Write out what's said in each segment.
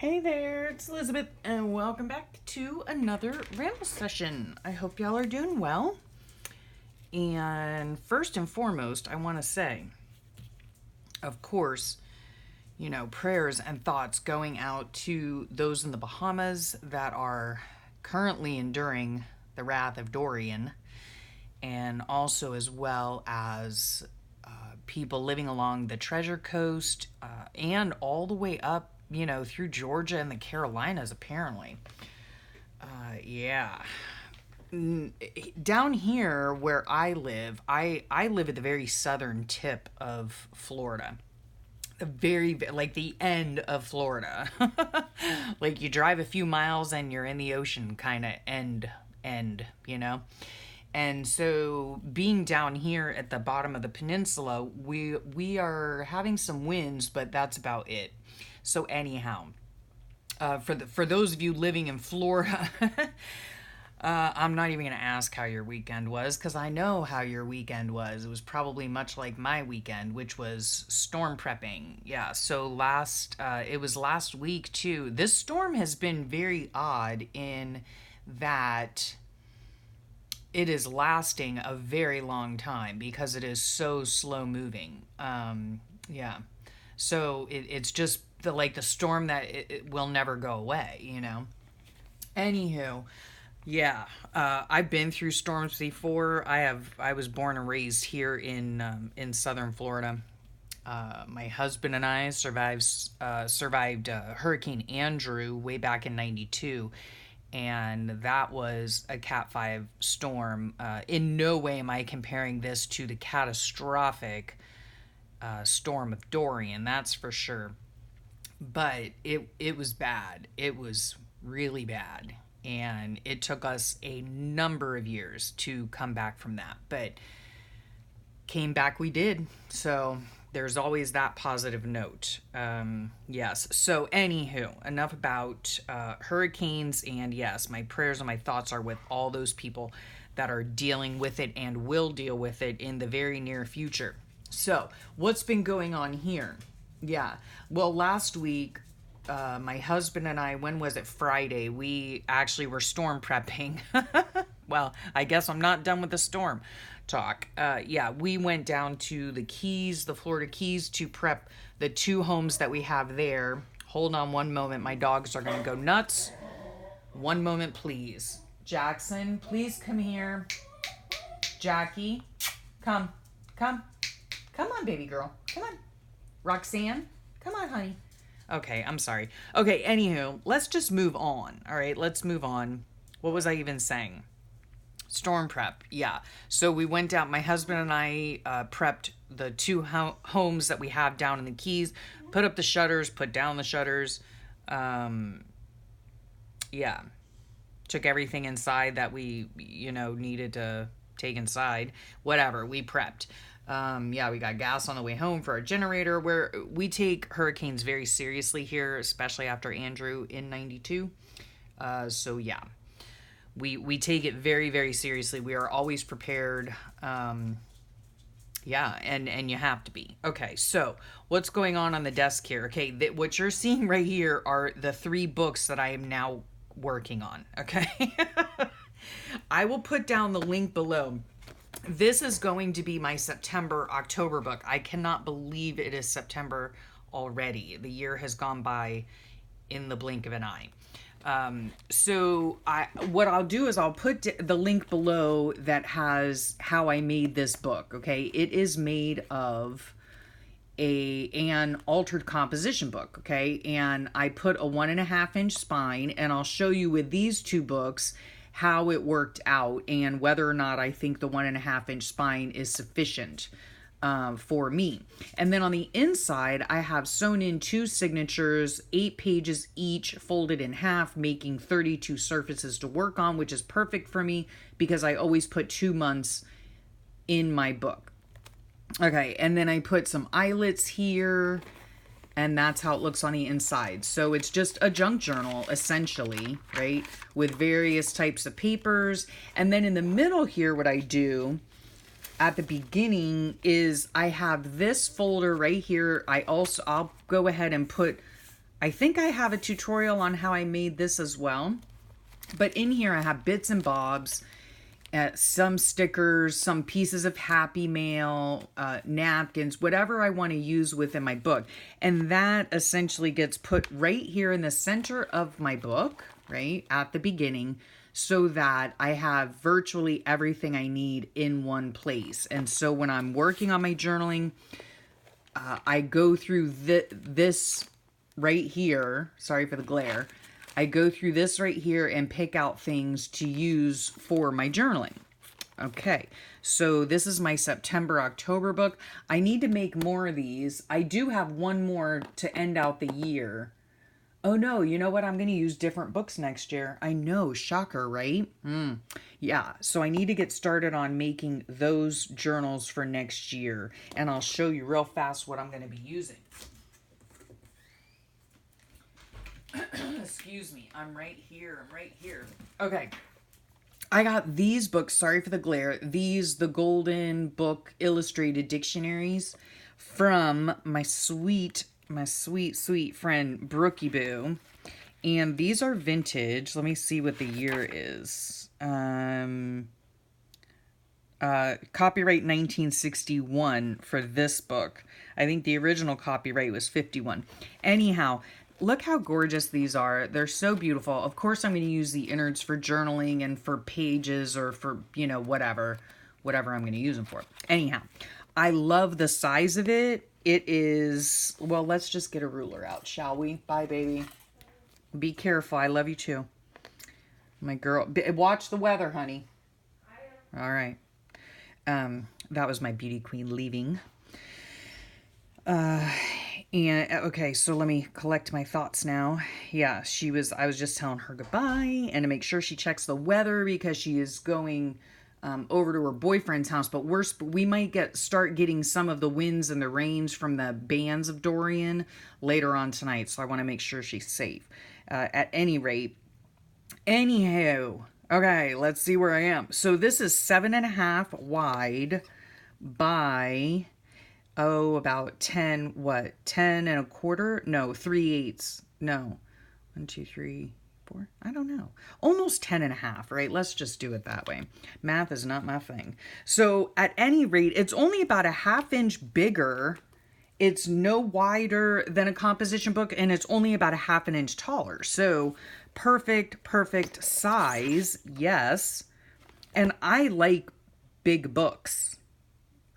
Hey there, it's Elizabeth, and welcome back to another Ramble session. I hope y'all are doing well. And first and foremost, I want to say, of course, prayers and thoughts going out to those in the Bahamas that are currently enduring the wrath of Dorian, and also as well as people living along the Treasure Coast and all the way up through Georgia and the Carolinas, apparently. Yeah. Down here where I live, I live at the very southern tip of Florida. Like the end of Florida. Like you drive a few miles and you're in the ocean, kind of end, And so being down here at the bottom of the peninsula, we are having some winds, but that's about it. So anyhow, for those of you living in Florida, I'm not even going to ask how your weekend was, because I know how your weekend was. It was probably much like my weekend, which was storm prepping. Yeah, so it was last week too. This storm has been very odd in that it is lasting a very long time because it is so slow moving. Yeah. So it's just the storm that it will never go away, Anywho, yeah, I've been through storms before. I was born and raised here in southern Florida. My husband and I survived Hurricane Andrew way back in '92, and that was a Cat 5 storm. In no way am I comparing this to the catastrophic storm of Dorian, that's for sure. But it was bad. It was really bad. And it took us a number of years to come back from that. But came back we did. So there's always that positive note. Yes. So anywho, enough about hurricanes. And yes, my prayers and my thoughts are with all those people that are dealing with it and will deal with it in the very near future. So what's been going on here? Yeah. Well, last week, my husband and I, when was it? Friday, we actually were storm prepping. Well, I guess I'm not done with the storm talk. Yeah, we went down to the Keys, the Florida Keys, to prep the two homes that we have there. Hold on one moment. My dogs are going to go nuts. One moment, please. Jackson, please come here. Jackie, come. Come on, baby girl. Come on. Roxanne, come on, honey. Okay, I'm sorry. Okay, anywho, let's just move on. All right, let's move on. What was I even saying? Storm prep. Yeah. So we went down, my husband and I prepped the two homes that we have down in the Keys, put up the shutters, put down the shutters. Yeah. Took everything inside that we, needed to take inside. Whatever, we prepped. Yeah, we got gas on the way home for our generator, where we take hurricanes very seriously here, especially after Andrew in '92. So yeah, we take it very, very seriously. We are always prepared. Yeah, and you have to be. Okay, so what's going on the desk here? Okay, what you're seeing right here are the 3 books that I am now working on. Okay, I will put down the link below. This is going to be my September-October book. I cannot believe it is September already. The year has gone by in the blink of an eye. So what I'll do is I'll put the link below that has how I made this book. Okay, it is made of an altered composition book. Okay, and I put a 1.5-inch spine, and I'll show you with these 2 books how it worked out and whether or not I think the 1.5-inch spine is sufficient for me. And then on the inside, I have sewn in 2 signatures, 8 pages each, folded in half, making 32 surfaces to work on, which is perfect for me because I always put 2 months in my book. Okay, and then I put some eyelets here, and that's how it looks on the inside. So it's just a junk journal, essentially, right? With various types of papers. And then in the middle here, what I do at the beginning is I have this folder right here. I'll go ahead and put I think I have a tutorial on how I made this as well. But in here I have bits and bobs, some stickers, some pieces of Happy Mail, napkins, whatever I want to use within my book. And that essentially gets put right here in the center of my book, right at the beginning, so that I have virtually everything I need in one place. And so when I'm working on my journaling, I go through this right here. Sorry for the glare. I go through this right here and pick out things to use for my journaling. Okay, so this is my September, October book. I need to make more of these. I do have one more to end out the year. Oh no, you know what? I'm going to use different books next year. I know, shocker, right? Yeah, so I need to get started on making those journals for next year. And I'll show you real fast what I'm going to be using. Excuse me, I'm right here. Okay, I got these books, sorry for the glare, the Golden Book Illustrated Dictionaries from my sweet friend Brookie Boo. And these are vintage. Let me see what the year is. Copyright 1961 for this book. I think the original copyright was 51. Anyhow, look how gorgeous these are. They're so beautiful. Of course, I'm going to use the innards for journaling and for pages or for, you know, whatever I'm going to use them for. Anyhow, I love the size of it. It is, well, let's just get a ruler out, shall we? Bye, baby. Be careful. I love you too. My girl. Watch the weather, honey. All right. That was my beauty queen leaving. And okay, so let me collect my thoughts now. Yeah, I was just telling her goodbye and to make sure she checks the weather because she is going over to her boyfriend's house. But we might start getting some of the winds and the rains from the bands of Dorian later on tonight. So I want to make sure she's safe. At any rate, anyhow, okay, let's see where I am. So this is 7.5 wide by... about 10 and a quarter? No, 3/8. No. 1, 2, 3, 4. I don't know. Almost 10 and a half, right? Let's just do it that way. Math is not my thing. So at any rate, it's only about a 1/2 inch bigger. It's no wider than a composition book, and it's only about a 1/2 inch taller. So perfect size. Yes. And I like big books.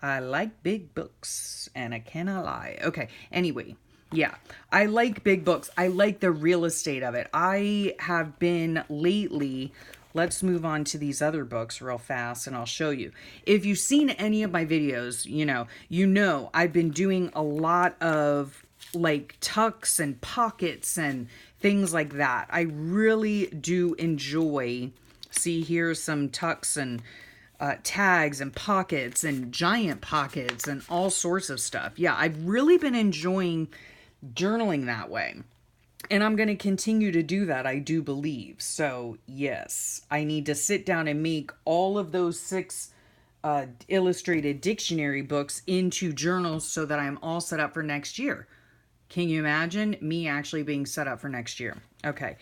I like big books, and I cannot lie. Okay, anyway, yeah, I like big books. I like the real estate of it. I have been lately, let's move on to these other books real fast, and I'll show you. If you've seen any of my videos, you know I've been doing a lot of, like, tucks and pockets and things like that. I really do enjoy, see, here's some tucks and tags and pockets and giant pockets and all sorts of stuff. Yeah, I've really been enjoying journaling that way. And I'm going to continue to do that, I do believe. So, yes, I need to sit down and make all of those 6 illustrated dictionary books into journals so that I'm all set up for next year. Can you imagine me actually being set up for next year? Okay.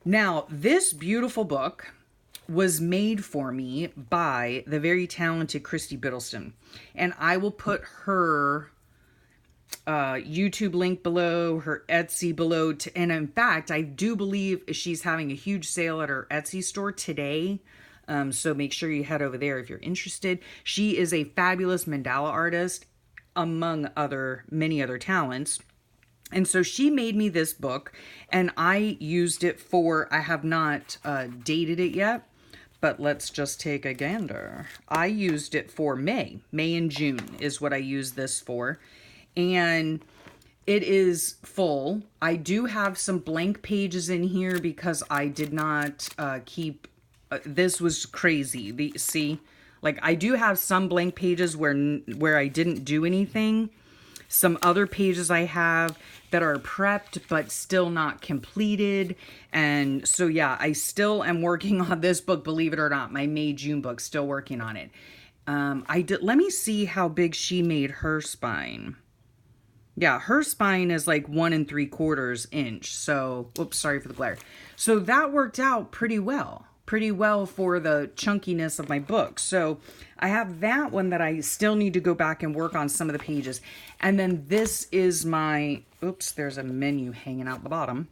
Now, this beautiful book was made for me by the very talented Christy Biddleston. And I will put her YouTube link below, her Etsy below. And in fact, I do believe she's having a huge sale at her Etsy store today. So make sure you head over there if you're interested. She is a fabulous mandala artist, among many other talents. And so she made me this book, and I used it I have not dated it yet. But let's just take a gander. I used it for May and June is what I used this for. And it is full. I do have some blank pages in here because I did not keep, this was crazy. See, like I do have some blank pages where I didn't do anything. Some other pages I have that are prepped but still not completed. And so, yeah, I still am working on this book, believe it or not. My May-June book, still working on it. Let me see how big she made her spine. Yeah, her spine is like 1 3/4 inch. So, oops, sorry for the glare. So that worked out pretty well for the chunkiness of my book. So I have that one that I still need to go back and work on some of the pages. And then this is my, oops, there's a menu hanging out the bottom.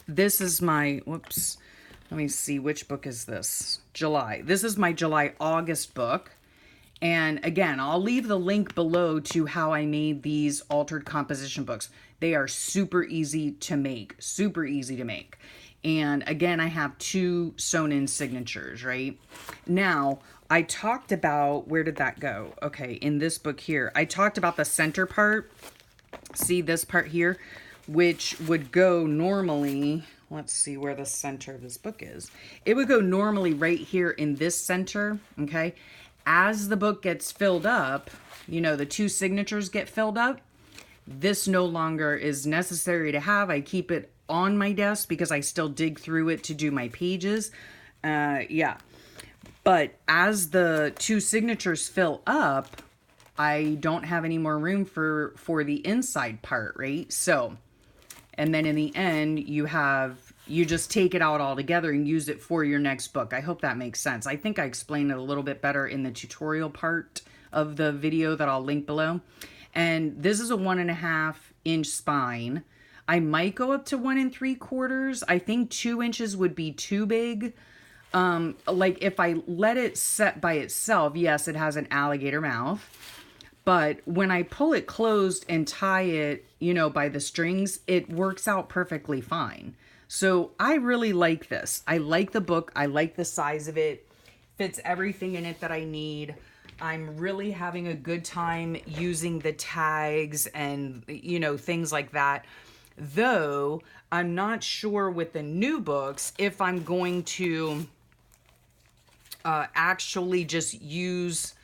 This is my, whoops, let me see, which book is this? July. This is my July-August book. And again, I'll leave the link below to how I made these altered composition books. They are super easy to make, super easy to make. And again, I have 2 sewn in signatures, right? Now, I talked about, where did that go? Okay, in this book here, I talked about the center part. See this part here, which would go normally, let's see where the center of this book is. It would go normally right here in this center, okay? As the book gets filled up, you know, the 2 signatures get filled up, this no longer is necessary to have. I keep it on my desk because I still dig through it to do my pages. Yeah. But as the 2 signatures fill up, I don't have any more room for the inside part, right? So, and then in the end, you just take it out all together and use it for your next book. I hope that makes sense. I think I explained it a little bit better in the tutorial part of the video that I'll link below. And this is a 1.5 inch spine. I might go up to 1 3/4. I think 2 inches would be too big. Like if I let it set by itself, yes, it has an alligator mouth. But when I pull it closed and tie it, you know, by the strings, it works out perfectly fine. So I really like this. I like the book. I like the size of it. Fits everything in it that I need. I'm really having a good time using the tags and, you know, things like that. Though I'm not sure with the new books if I'm going to actually just use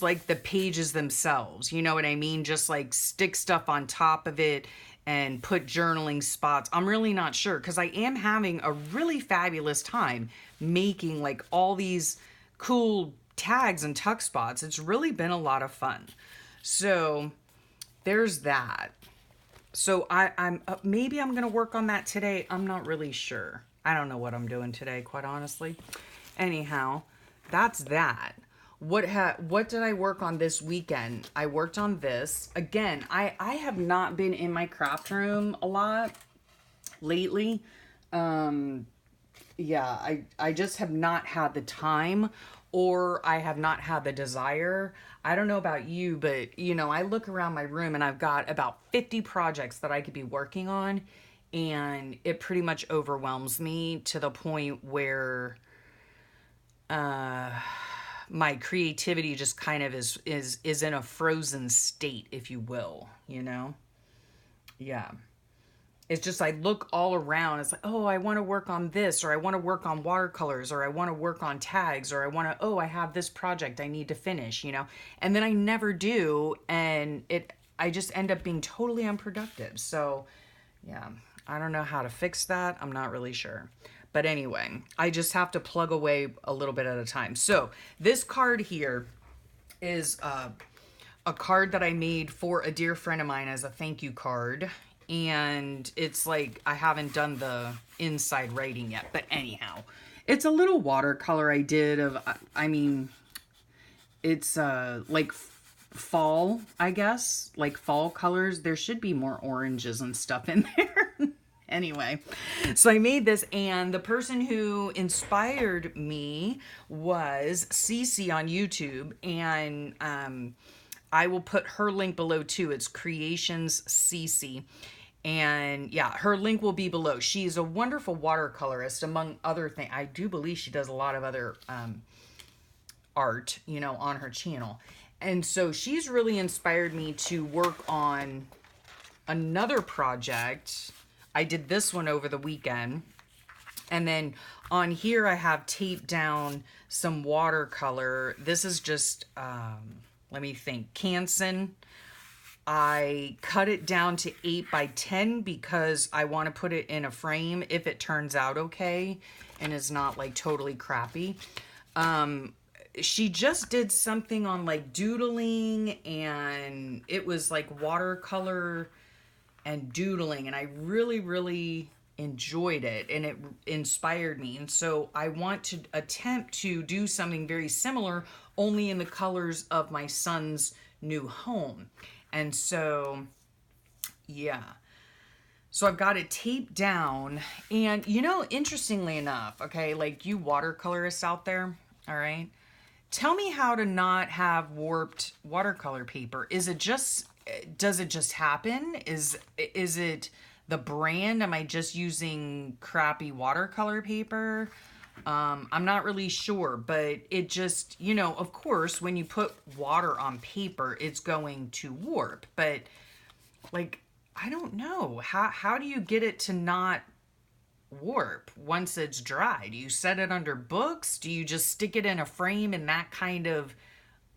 like the pages themselves. You know what I mean? Just like stick stuff on top of it and put journaling spots. I'm really not sure because I am having a really fabulous time making like all these cool tags and tuck spots. It's really been a lot of fun. So there's that. So I'm maybe I'm gonna work on that today. I'm not really sure. I don't know what I'm doing today, quite honestly. Anyhow, that's that. What did I work on this weekend? I worked on this. Again, I have not been in my craft room a lot lately. Yeah, I just have not had the time, or I have not had the desire. I don't know about you, but you know, I look around my room and I've got about 50 projects that I could be working on, and it pretty much overwhelms me to the point where my creativity just kind of is in a frozen state, if you will, you know? Yeah. It's just I look all around. It's like, oh, I want to work on this, or I want to work on watercolors, or I want to work on tags, or I want to, oh, I have this project I need to finish, you know? And then I never do, and I just end up being totally unproductive. So, yeah, I don't know how to fix that. I'm not really sure. But anyway, I just have to plug away a little bit at a time. So this card here is a card that I made for a dear friend of mine as a thank you card. And it's like, I haven't done the inside writing yet. But anyhow, it's a little watercolor I did of, I mean, it's like fall, I guess. Like fall colors. There should be more oranges and stuff in there. Anyway, so I made this, and the person who inspired me was Cece on YouTube, and I will put her link below too. It's Creations Cece, and yeah, her link will be below. She's a wonderful watercolorist, among other things. I do believe she does a lot of other art, you know, on her channel, and so she's really inspired me to work on another project. I did this one over the weekend. And then on here, I have taped down some watercolor. This is just, let me think, Canson. I cut it down to 8 by 10 because I want to put it in a frame if it turns out okay and is not like totally crappy. she just did something on like doodling, and it was like watercolor and doodling, and I really, really enjoyed it, and it inspired me. And so I want to attempt to do something very similar, only in the colors of my son's new home. And so, yeah. So I've got it taped down. And, interestingly enough, okay, like you watercolorists out there, all right, tell me how to not have warped watercolor paper. Does it just happen? Is it the brand? Am I just using crappy watercolor paper? I'm not really sure, but it just, of course, when you put water on paper, it's going to warp. But like, I don't know. How do you get it to not warp once it's dry? Do you set it under books? Do you just stick it in a frame and that kind of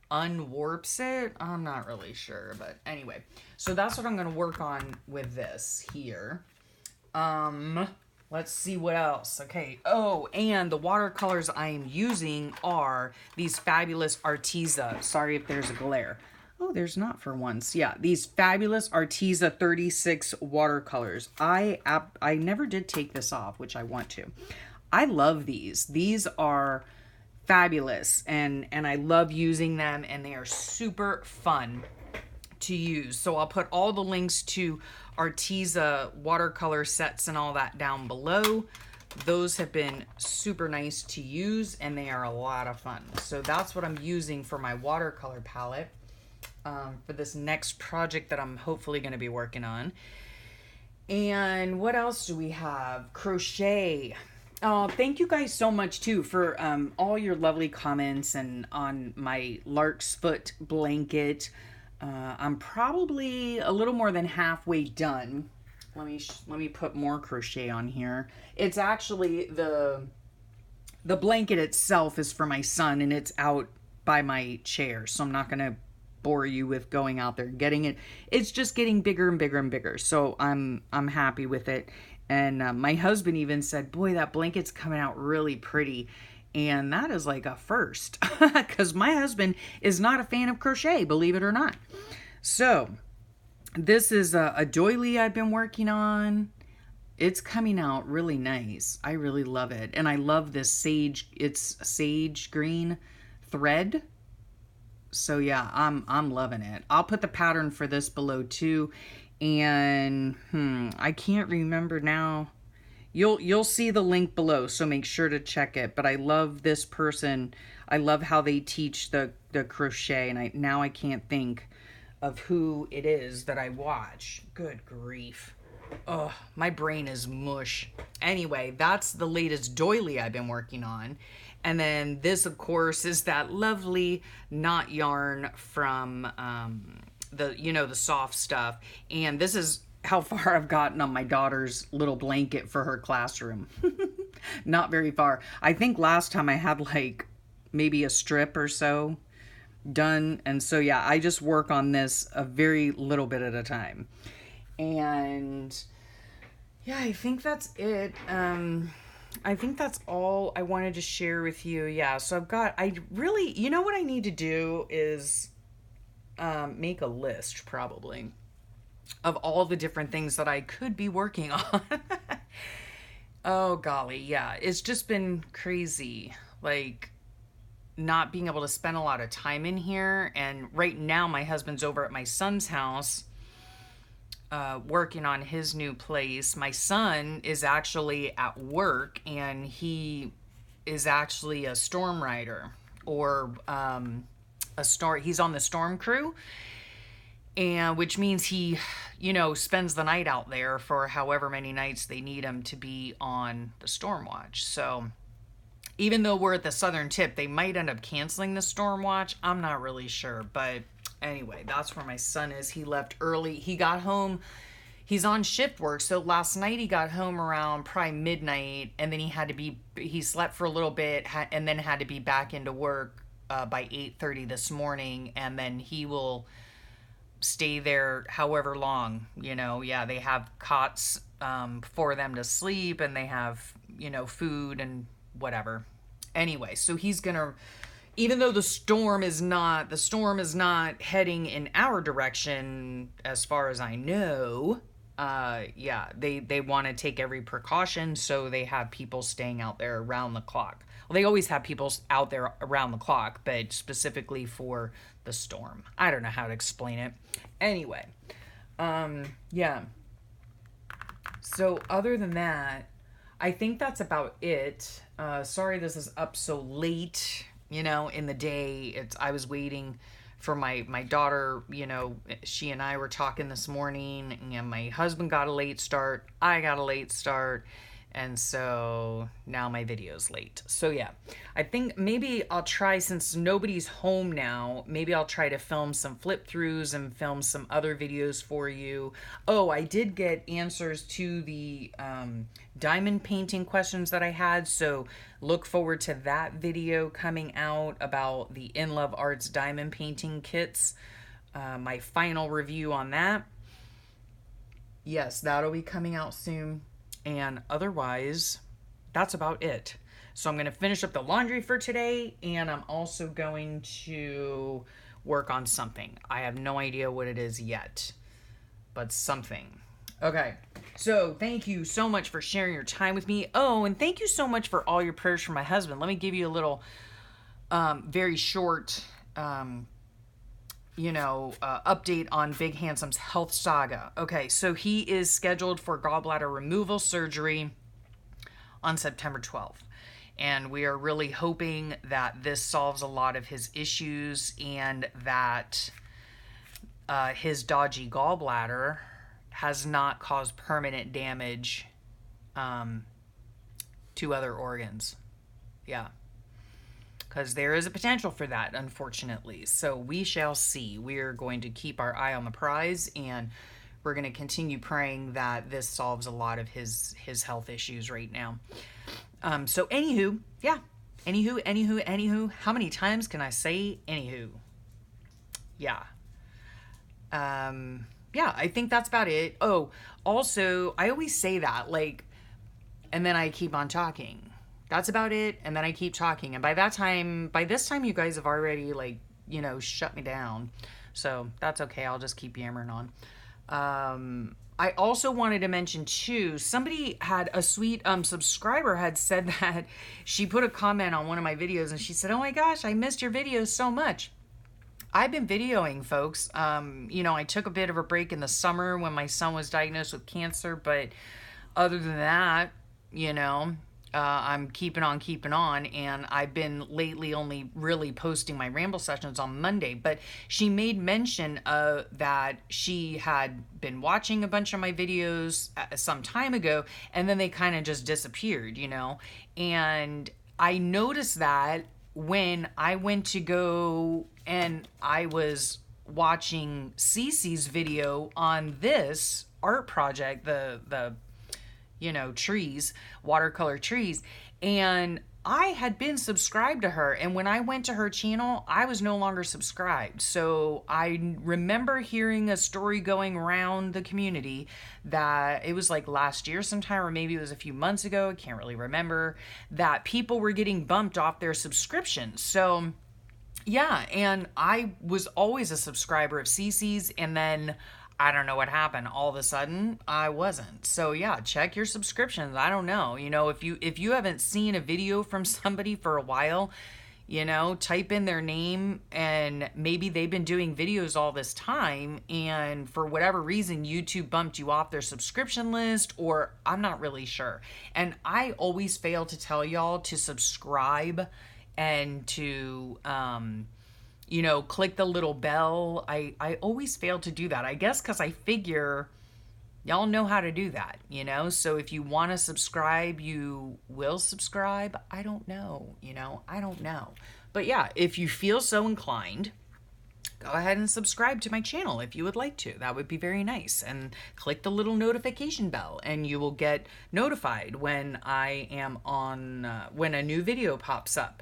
unwarps it? I'm not really sure, but anyway. So that's what I'm going to work on with this here. Let's see what else. Okay. Oh, and the watercolors I am using are these fabulous ARTEZA. Sorry if there's a glare. Oh, there's not for once. Yeah, these fabulous ARTEZA 36 watercolors. I never did take this off, which I want to. I love these. These are fabulous, and I love using them, and they are super fun to use. So I'll put all the links to ARTEZA watercolor sets and all that down below. Those have been super nice to use, and they are a lot of fun. So that's what I'm using for my watercolor palette. For this next project that I'm hopefully going to be working on. And what else do we have? Crochet. Thank you guys so much too for all your lovely comments and on my lark's foot blanket. I'm probably a little more than halfway done. Let me put more crochet on here. It's actually the blanket itself is for my son, and it's out by my chair, so I'm not gonna bore you with going out there and getting it. It's just getting bigger and bigger and bigger. So I'm happy with it. And my husband even said, boy, that blanket's coming out really pretty. And that is like a first, because my husband is not a fan of crochet, believe it or not. So this is a doily I've been working on. It's coming out really nice. I really love it. And I love this it's sage green thread. So yeah, I'm loving it. I'll put the pattern for this below too. And I can't remember now. You'll see the link below, so make sure to check it. But I love this person. I love how they teach the crochet, and I can't think of who it is that I watch. Good grief. Oh, my brain is mush. Anyway, that's the latest doily I've been working on. And then this, of course, is that lovely knot yarn from the soft stuff. And this is how far I've gotten on my daughter's little blanket for her classroom. Not very far. I think last time I had like maybe a strip or so done. And so, yeah, I just work on this a very little bit at a time. And yeah, I think that's it. I think that's all I wanted to share with you. Yeah, so I really, what I need to do is make a list probably of all the different things that I could be working on. Oh, golly, yeah. It's just been crazy, like not being able to spend a lot of time in here. And right now my husband's over at my son's house working on his new place. My son is actually at work, and he is actually a storm rider, or he's on the storm crew, and which means he spends the night out there for however many nights they need him to be on the storm watch. So even though we're at the southern tip, they might end up canceling the storm watch. I'm not really sure, but anyway, that's where my son is. He left early. He got home. He's on shift work. So last night he got home around probably midnight, and then he slept for a little bit and then had to be back into work by 8:30 this morning. And then he will stay there however long, yeah, they have cots for them to sleep, and they have, food and whatever. Anyway, so he's gonna even though the storm is not heading in our direction, as far as I know. Yeah, they want to take every precaution, so they have people staying out there around the clock. Well, they always have people out there around the clock, but specifically for the storm. I don't know how to explain it. Anyway, yeah. So other than that, I think that's about it. Sorry this is up so late, in the day. I was waiting for my daughter, she and I were talking this morning, and my husband got a late start. I got a late start. And so now my video's late. So yeah, I think maybe I'll try, since nobody's home now, maybe I'll try to film some flip throughs and film some other videos for you. Oh, I did get answers to the diamond painting questions that I had. So look forward to that video coming out about the In Love Arts diamond painting kits. My final review on that. Yes, that'll be coming out soon. And otherwise, that's about it. So I'm going to finish up the laundry for today, and I'm also going to work on something. I have no idea what it is yet, but something. Okay, so thank you so much for sharing your time with me. Oh, and thank you so much for all your prayers for my husband. Let me give you a little very short update on Big Handsome's health saga. Okay, so he is scheduled for gallbladder removal surgery on September 12th. And we are really hoping that this solves a lot of his issues, and that his dodgy gallbladder has not caused permanent damage to other organs. Yeah. Because there is a potential for that, unfortunately. So we shall see. We're going to keep our eye on the prize, and we're going to continue praying that this solves a lot of his health issues right now. So anywho, yeah. Anywho. How many times can I say anywho? Yeah. Yeah, I think that's about it. Oh, also, I always say that, and then I keep on talking. That's about it, and then I keep talking. And by this time, you guys have already, shut me down. So that's okay. I'll just keep yammering on. I also wanted to mention, too, somebody had a sweet subscriber had said that she put a comment on one of my videos, and she said, oh my gosh, I missed your videos so much. I've been videoing, folks. I took a bit of a break in the summer when my son was diagnosed with cancer, but other than that, I'm keeping on, and I've been lately only really posting my Ramble sessions on Monday. But she made mention that she had been watching a bunch of my videos some time ago, and then they kind of just disappeared, and I noticed that when I went to go and I was watching Cece's video on this art project, the trees, watercolor trees. And I had been subscribed to her. And when I went to her channel, I was no longer subscribed. So I remember hearing a story going around the community that it was last year sometime, or maybe it was a few months ago. I can't really remember, that people were getting bumped off their subscriptions. So yeah, and I was always a subscriber of Cece's, and then I don't know what happened. All of a sudden, I wasn't. So yeah, check your subscriptions. I don't know. If you haven't seen a video from somebody for a while, type in their name, and maybe they've been doing videos all this time, and for whatever reason, YouTube bumped you off their subscription list, or I'm not really sure. And I always fail to tell y'all to subscribe and to, click the little bell. I always fail to do that. I guess because I figure y'all know how to do that, So if you want to subscribe, you will subscribe. I don't know, I don't know. But yeah, if you feel so inclined, go ahead and subscribe to my channel if you would like to. That would be very nice. And click the little notification bell, and you will get notified when I am on, when a new video pops up.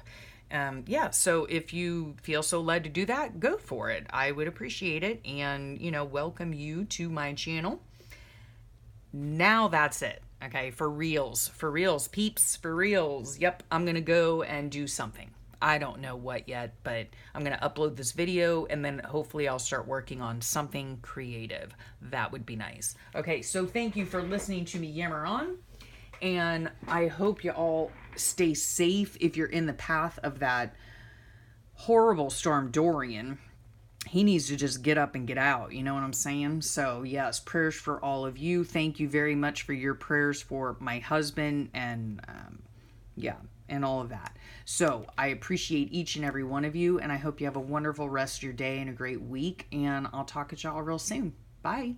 So if you feel so led to do that, go for it. I would appreciate it, and, welcome you to my channel. Now that's it. Okay, for reals, peeps, for reals. Yep, I'm going to go and do something. I don't know what yet, but I'm going to upload this video and then hopefully I'll start working on something creative. That would be nice. Okay, so thank you for listening to me yammer on. And I hope you all stay safe if you're in the path of that horrible storm Dorian. He needs to just get up and get out. You know what I'm saying? So, yes, prayers for all of you. Thank you very much for your prayers for my husband and, yeah, and all of that. So, I appreciate each and every one of you, and I hope you have a wonderful rest of your day and a great week, and I'll talk to y'all real soon. Bye.